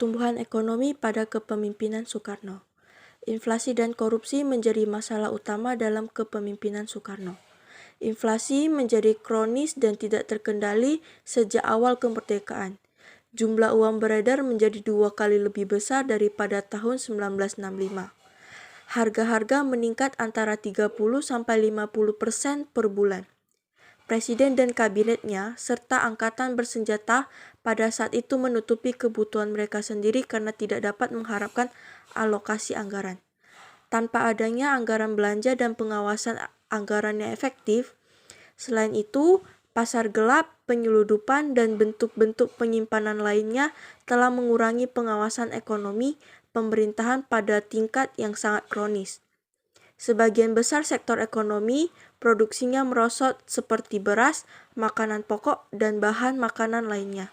pertumbuhan ekonomi pada kepemimpinan Soekarno. Inflasi dan korupsi menjadi masalah utama dalam kepemimpinan Soekarno. Inflasi menjadi kronis dan tidak terkendali sejak awal kemerdekaan. Jumlah uang beredar menjadi 2 kali lebih besar daripada tahun 1965. Harga-harga meningkat antara 30-50% per bulan. Presiden dan kabinetnya serta angkatan bersenjata pada saat itu menutupi kebutuhan mereka sendiri karena tidak dapat mengharapkan alokasi anggaran. Tanpa adanya anggaran belanja dan pengawasan anggaran yang efektif, selain itu, pasar gelap, penyeludupan, dan bentuk-bentuk penyimpanan lainnya telah mengurangi pengawasan ekonomi pemerintahan pada tingkat yang sangat kronis. Sebagian besar sektor ekonomi produksinya merosot seperti beras, makanan pokok, dan bahan makanan lainnya.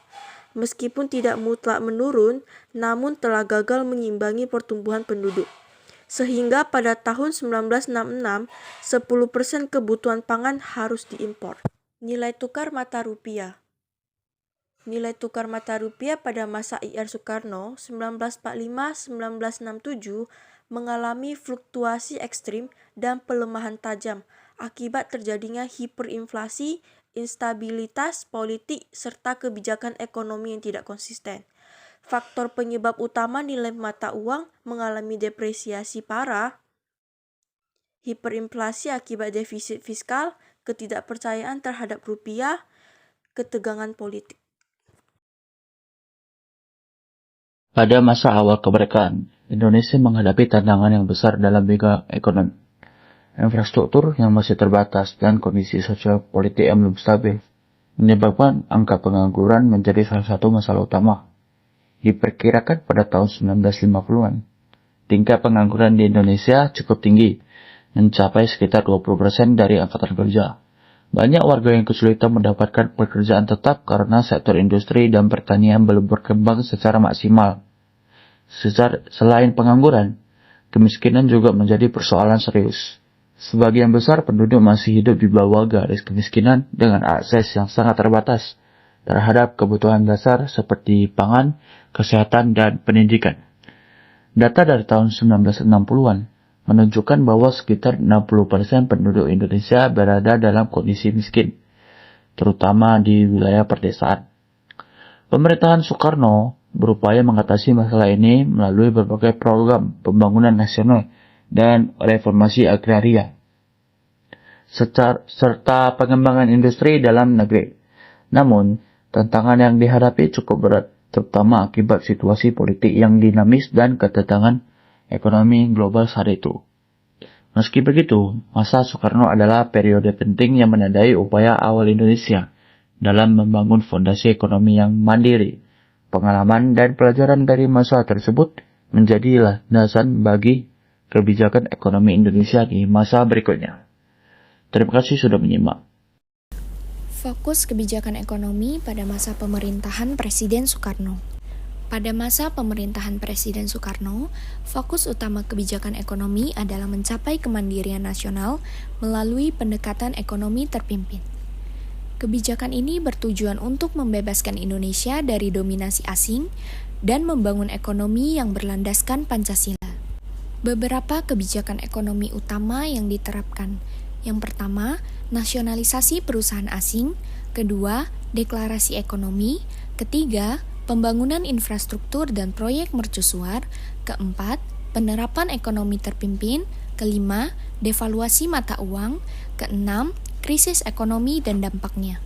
Meskipun tidak mutlak menurun, namun telah gagal mengimbangi pertumbuhan penduduk. Sehingga pada tahun 1966, 10% kebutuhan pangan harus diimpor. Nilai tukar mata rupiah. Nilai tukar mata rupiah pada masa Ir Soekarno 1945-1967 mengalami fluktuasi ekstrim dan pelemahan tajam akibat terjadinya hiperinflasi, instabilitas politik, serta kebijakan ekonomi yang tidak konsisten. Faktor penyebab utama nilai mata uang mengalami depresiasi parah, hiperinflasi akibat defisit fiskal, ketidakpercayaan terhadap rupiah, ketegangan politik. Pada masa awal kemerdekaan, Indonesia menghadapi tantangan yang besar dalam bidang ekonomi. Infrastruktur yang masih terbatas dan kondisi sosial politik yang belum stabil menyebabkan angka pengangguran menjadi salah satu masalah utama. Diperkirakan pada tahun 1950-an, tingkat pengangguran di Indonesia cukup tinggi, mencapai sekitar 20% dari angkatan kerja. Banyak warga yang kesulitan mendapatkan pekerjaan tetap karena sektor industri dan pertanian belum berkembang secara maksimal. Selain pengangguran, kemiskinan juga menjadi persoalan serius. Sebagian besar penduduk masih hidup di bawah garis kemiskinan dengan akses yang sangat terbatas terhadap kebutuhan dasar seperti pangan, kesehatan, dan pendidikan. Data dari tahun 1960-an menunjukkan bahwa sekitar 60% penduduk Indonesia berada dalam kondisi miskin, terutama di wilayah perdesaan. Pemerintahan Soekarno berupaya mengatasi masalah ini melalui berbagai program pembangunan nasional dan reformasi agraria, serta pengembangan industri dalam negeri. Namun, tantangan yang dihadapi cukup berat, terutama akibat situasi politik yang dinamis dan ketegangan ekonomi global saat itu. Meski begitu, masa Soekarno adalah periode penting yang menandai upaya awal Indonesia dalam membangun fondasi ekonomi yang mandiri. Pengalaman dan pelajaran dari masa tersebut menjadi landasan bagi kebijakan ekonomi Indonesia di masa berikutnya. Terima kasih sudah menyimak. Fokus kebijakan ekonomi pada masa pemerintahan Presiden Soekarno. Pada masa pemerintahan Presiden Soekarno, fokus utama kebijakan ekonomi adalah mencapai kemandirian nasional melalui pendekatan ekonomi terpimpin. Kebijakan ini bertujuan untuk membebaskan Indonesia dari dominasi asing dan membangun ekonomi yang berlandaskan Pancasila. Beberapa kebijakan ekonomi utama yang diterapkan. Yang pertama, nasionalisasi perusahaan asing. Kedua, deklarasi ekonomi. Ketiga, pembangunan infrastruktur dan proyek mercusuar. Keempat, penerapan ekonomi terpimpin. Kelima, devaluasi mata uang. Keenam, krisis ekonomi dan dampaknya.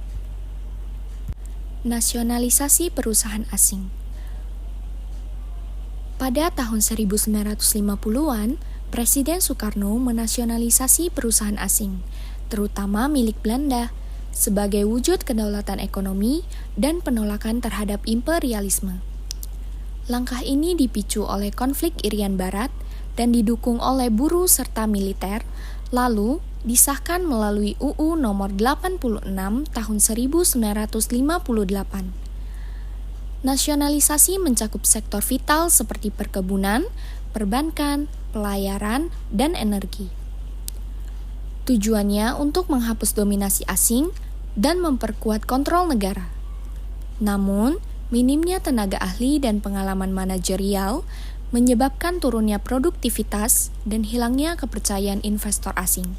Nasionalisasi perusahaan asing. Pada tahun 1950-an, Presiden Soekarno menasionalisasi perusahaan asing, terutama milik Belanda, sebagai wujud kedaulatan ekonomi dan penolakan terhadap imperialisme. Langkah ini dipicu oleh konflik Irian Barat dan didukung oleh buruh serta militer, lalu disahkan melalui UU nomor 86 tahun 1958. Nasionalisasi mencakup sektor vital seperti perkebunan, perbankan, pelayaran, dan energi. Tujuannya untuk menghapus dominasi asing dan memperkuat kontrol negara. Namun, Minimnya tenaga ahli dan pengalaman manajerial menyebabkan turunnya produktivitas dan hilangnya kepercayaan investor asing.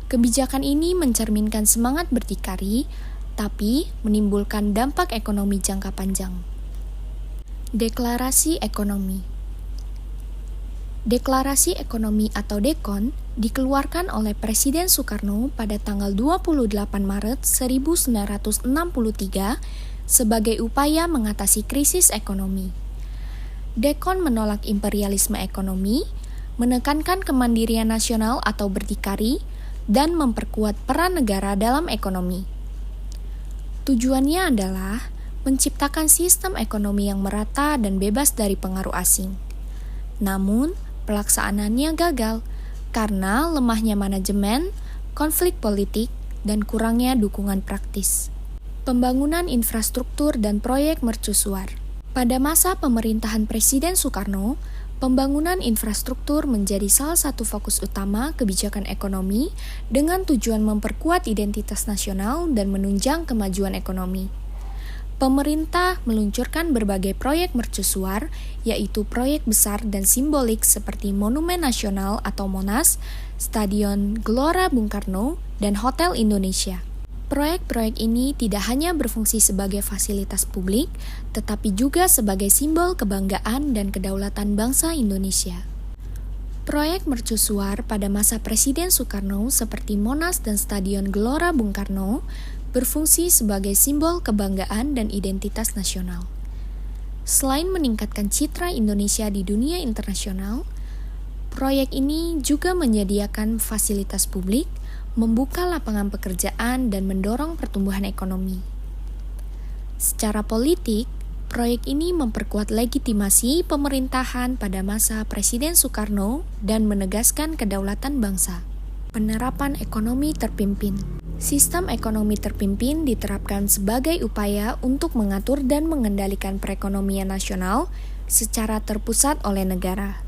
Kebijakan ini mencerminkan semangat berdikari, tapi menimbulkan dampak ekonomi jangka panjang. Deklarasi Ekonomi. Deklarasi Ekonomi atau DEKON dikeluarkan oleh Presiden Soekarno pada tanggal 28 Maret 1963 sebagai upaya mengatasi krisis ekonomi. DEKON menolak imperialisme ekonomi, menekankan kemandirian nasional atau berdikari, dan memperkuat peran negara dalam ekonomi. Tujuannya adalah menciptakan sistem ekonomi yang merata dan bebas dari pengaruh asing. Namun, pelaksanaannya gagal karena lemahnya manajemen, konflik politik, dan kurangnya dukungan praktis. Pembangunan infrastruktur dan proyek mercusuar. Pada masa pemerintahan Presiden Soekarno, pembangunan infrastruktur menjadi salah satu fokus utama kebijakan ekonomi dengan tujuan memperkuat identitas nasional dan menunjang kemajuan ekonomi. Pemerintah meluncurkan berbagai proyek mercusuar, yaitu proyek besar dan simbolik seperti Monumen Nasional atau Monas, Stadion Gelora Bung Karno, dan Hotel Indonesia. Proyek-proyek ini tidak hanya berfungsi sebagai fasilitas publik, tetapi juga sebagai simbol kebanggaan dan kedaulatan bangsa Indonesia. Proyek mercusuar pada masa Presiden Soekarno seperti Monas dan Stadion Gelora Bung Karno berfungsi sebagai simbol kebanggaan dan identitas nasional. Selain meningkatkan citra Indonesia di dunia internasional, proyek ini juga menyediakan fasilitas publik, membuka lapangan pekerjaan, dan mendorong pertumbuhan ekonomi. Secara politik, proyek ini memperkuat legitimasi pemerintahan pada masa Presiden Soekarno dan menegaskan kedaulatan bangsa. Penerapan ekonomi terpimpin. Sistem ekonomi terpimpin diterapkan sebagai upaya untuk mengatur dan mengendalikan perekonomian nasional secara terpusat oleh negara.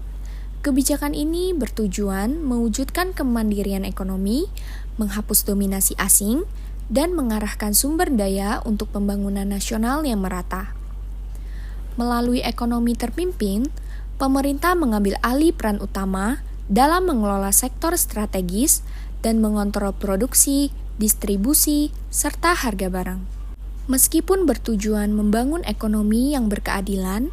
Kebijakan ini bertujuan mewujudkan kemandirian ekonomi, menghapus dominasi asing, dan mengarahkan sumber daya untuk pembangunan nasional yang merata. Melalui ekonomi terpimpin, pemerintah mengambil alih peran utama dalam mengelola sektor strategis dan mengontrol produksi, distribusi, serta harga barang. Meskipun bertujuan membangun ekonomi yang berkeadilan,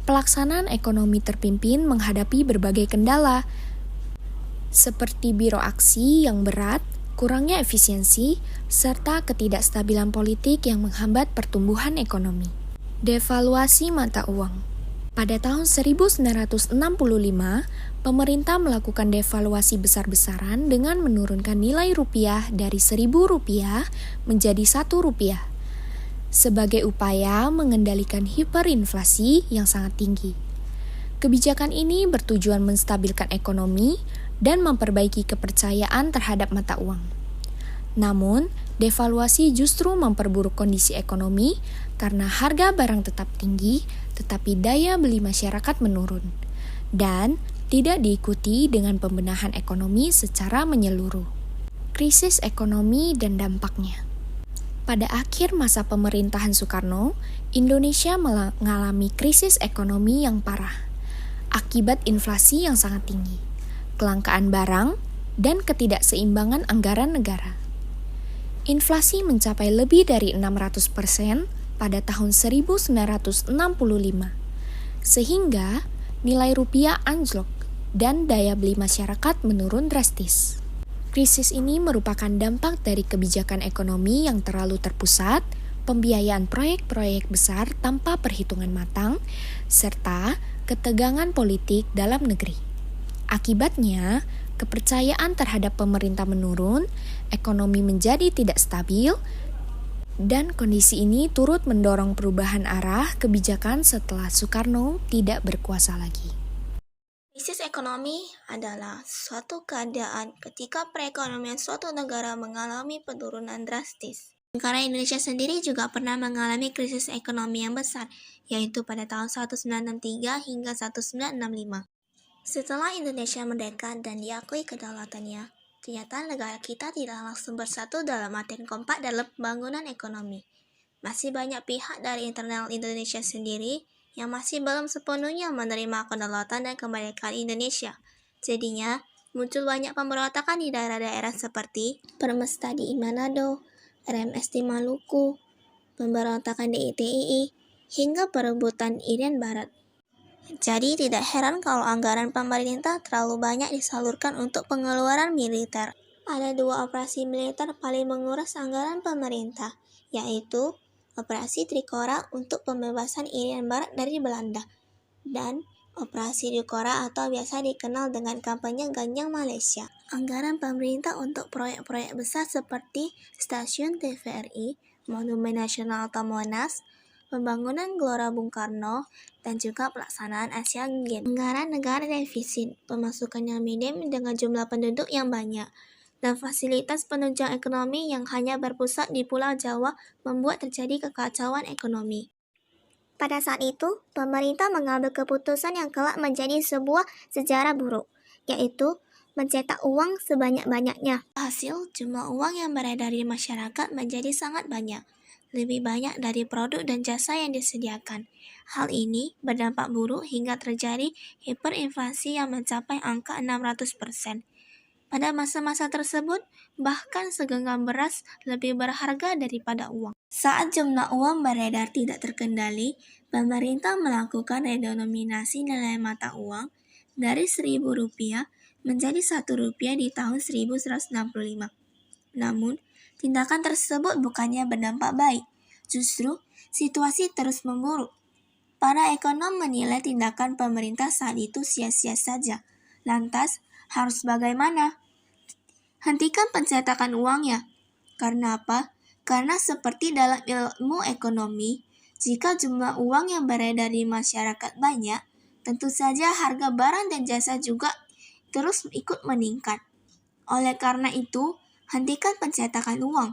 pelaksanaan ekonomi terpimpin menghadapi berbagai kendala, seperti birokrasi yang berat, kurangnya efisiensi, serta ketidakstabilan politik yang menghambat pertumbuhan ekonomi. Devaluasi mata uang. Pada tahun 1965, pemerintah melakukan devaluasi besar-besaran dengan menurunkan nilai rupiah dari Rp1.000 menjadi Rp1. Sebagai upaya mengendalikan hiperinflasi yang sangat tinggi. Kebijakan ini bertujuan menstabilkan ekonomi dan memperbaiki kepercayaan terhadap mata uang. Namun, devaluasi justru memperburuk kondisi ekonomi karena harga barang tetap tinggi, tetapi daya beli masyarakat menurun, dan tidak diikuti dengan pembenahan ekonomi secara menyeluruh. Krisis ekonomi dan dampaknya. Pada akhir masa pemerintahan Soekarno, Indonesia mengalami krisis ekonomi yang parah akibat inflasi yang sangat tinggi, kelangkaan barang, dan ketidakseimbangan anggaran negara. Inflasi mencapai lebih dari 600% pada tahun 1965, sehingga nilai rupiah anjlok dan daya beli masyarakat menurun drastis. Krisis ini merupakan dampak dari kebijakan ekonomi yang terlalu terpusat, pembiayaan proyek-proyek besar tanpa perhitungan matang, serta ketegangan politik dalam negeri. Akibatnya, kepercayaan terhadap pemerintah menurun, ekonomi menjadi tidak stabil, dan kondisi ini turut mendorong perubahan arah kebijakan setelah Soekarno tidak berkuasa lagi. Krisis ekonomi adalah suatu keadaan ketika perekonomian suatu negara mengalami penurunan drastis. Negara Indonesia sendiri juga pernah mengalami krisis ekonomi yang besar, yaitu pada tahun 1963 hingga 1965. Setelah Indonesia merdeka dan diakui kedaulatannya, ternyata negara kita tidak langsung bersatu dalam artian kompak dalam pembangunan ekonomi. Masih banyak pihak dari internal Indonesia sendiri yang masih belum sepenuhnya menerima kedaulatan dan kemerdekaan Indonesia. Jadinya, muncul banyak pemberontakan di daerah-daerah seperti Permesta di Manado, RMS di Maluku, pemberontakan di ITII, hingga perebutan Irian Barat. Jadi tidak heran kalau anggaran pemerintah terlalu banyak disalurkan untuk pengeluaran militer. Ada 2 operasi militer paling menguras anggaran pemerintah, yaitu Operasi Trikora untuk pembebasan Irian Barat dari Belanda, dan Operasi Dukora atau biasa dikenal dengan kampanye Ganjang Malaysia. Anggaran pemerintah untuk proyek-proyek besar seperti Stasiun TVRI, Monumen Nasional atau Monas, pembangunan Gelora Bung Karno, dan juga pelaksanaan Asian Games. Anggaran negara defisit, pemasukan yang minim dengan jumlah penduduk yang banyak, dan fasilitas penunjang ekonomi yang hanya berpusat di Pulau Jawa membuat terjadi kekacauan ekonomi. Pada saat itu, pemerintah mengambil keputusan yang kelak menjadi sebuah sejarah buruk, yaitu mencetak uang sebanyak-banyaknya. Hasil, jumlah uang yang beredar di masyarakat menjadi sangat banyak, lebih banyak dari produk dan jasa yang disediakan. Hal ini berdampak buruk hingga terjadi hiperinflasi yang mencapai angka 600%. Pada masa-masa tersebut, bahkan segenggam beras lebih berharga daripada uang. Saat jumlah uang beredar tidak terkendali, pemerintah melakukan redenominasi nilai mata uang dari Rp1.000 menjadi Rp1 di tahun 1165. Namun, tindakan tersebut bukannya berdampak baik, justru situasi terus memburuk. Para ekonom menilai tindakan pemerintah saat itu sia-sia saja. Lantas, harus bagaimana? Hentikan pencetakan uangnya. Karena apa? Karena seperti dalam ilmu ekonomi, jika jumlah uang yang beredar di masyarakat banyak, tentu saja harga barang dan jasa juga terus ikut meningkat. Oleh karena itu, hentikan pencetakan uang.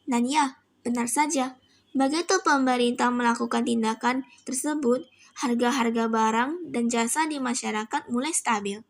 Dan ya, benar saja, begitu pemerintah melakukan tindakan tersebut, harga-harga barang dan jasa di masyarakat mulai stabil.